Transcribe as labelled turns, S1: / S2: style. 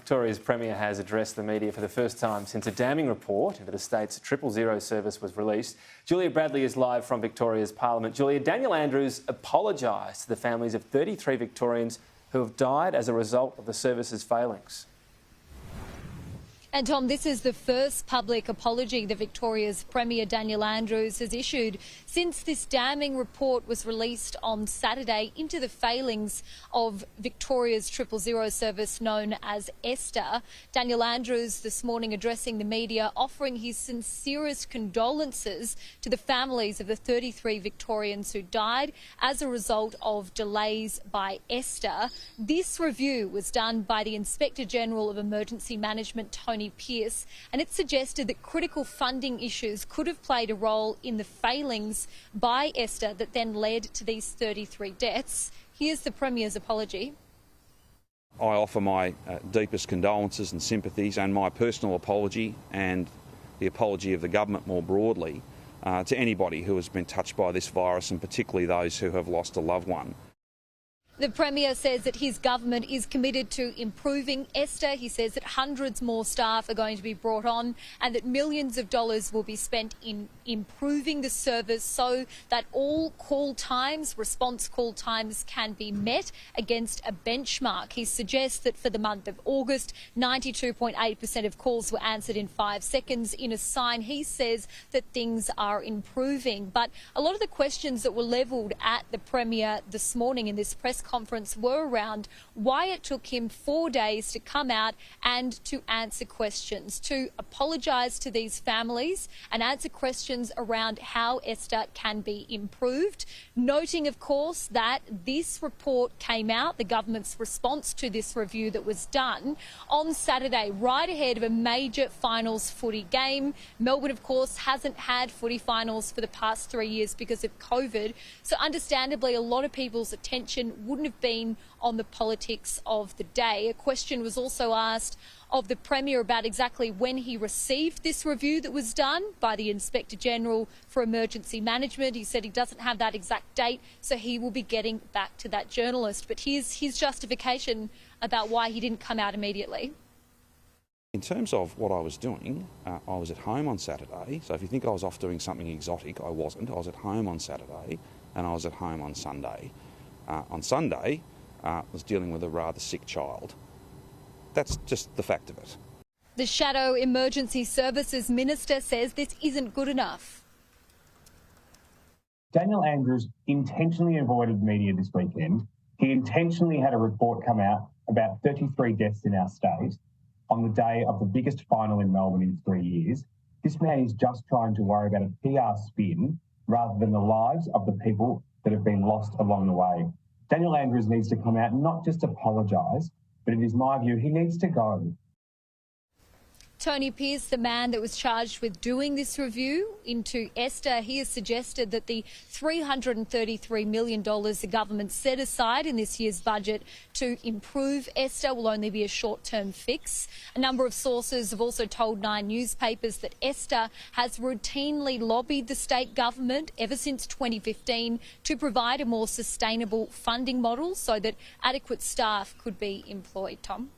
S1: Victoria's Premier has addressed the media for the first time since a damning report into the state's 000 service was released. Julia Bradley is live from Victoria's Parliament. Julia, Daniel Andrews apologised to the families of 33 Victorians who have died as a result of the service's failings.
S2: And Tom, this is the first public apology that Victoria's Premier Daniel Andrews has issued since this damning report was released on Saturday into the failings of Victoria's 000 service known as ESTA. Daniel Andrews this morning addressing the media, offering his sincerest condolences to the families of the 33 Victorians who died as a result of delays by ESTA. This review was done by the Inspector General of Emergency Management, Tony Pearce, and it suggested that critical funding issues could have played a role in the failings by ESTA that then led to these 33 deaths. Here's the Premier's apology.
S3: I offer my deepest condolences and sympathies, and my personal apology and the apology of the government more broadly to anybody who has been touched by this virus, and particularly those who have lost a loved one.
S2: The Premier says that his government is committed to improving ESTA. He says that hundreds more staff are going to be brought on and that millions of dollars will be spent in improving the service so that all call times, response call times, can be met against a benchmark. He suggests that for the month of August, 92.8% of calls were answered in 5 seconds, in a sign, he says, that things are improving. But a lot of the questions that were levelled at the Premier this morning in this press conference were around why it took him 4 days to come out and to answer questions, to apologise to these families and answer questions around how ESTA can be improved, noting, of course, that this report came out, the government's response to this review that was done on Saturday, right ahead of a major finals footy game. Melbourne, of course, hasn't had footy finals for the past 3 years because of COVID, so understandably a lot of people's attention wouldn't have been on the politics of the day. A question was also asked of the Premier about exactly when he received this review that was done by the Inspector General for Emergency Management. He said he doesn't have that exact date, so he will be getting back to that journalist. But here's his justification about why he didn't come out immediately.
S3: In terms of what I was doing, I was at home on Saturday. So if you think I was off doing something exotic, I wasn't. I was at home on Saturday and I was at home on Sunday. On Sunday, I was dealing with a rather sick child. That's just the fact of it.
S2: The Shadow Emergency Services Minister says this isn't good enough.
S4: Daniel Andrews intentionally avoided media this weekend. He intentionally had a report come out about 33 deaths in our state on the day of the biggest final in Melbourne in 3 years. This man is just trying to worry about a PR spin rather than the lives of the people that have been lost along the way. Daniel Andrews needs to come out and not just apologise, but it is my view he needs to go.
S2: Tony Pearce, the man that was charged with doing this review into ESTA, he has suggested that the $333 million the government set aside in this year's budget to improve ESTA will only be a short-term fix. A number of sources have also told 9 newspapers that ESTA has routinely lobbied the state government ever since 2015 to provide a more sustainable funding model so that adequate staff could be employed. Tom?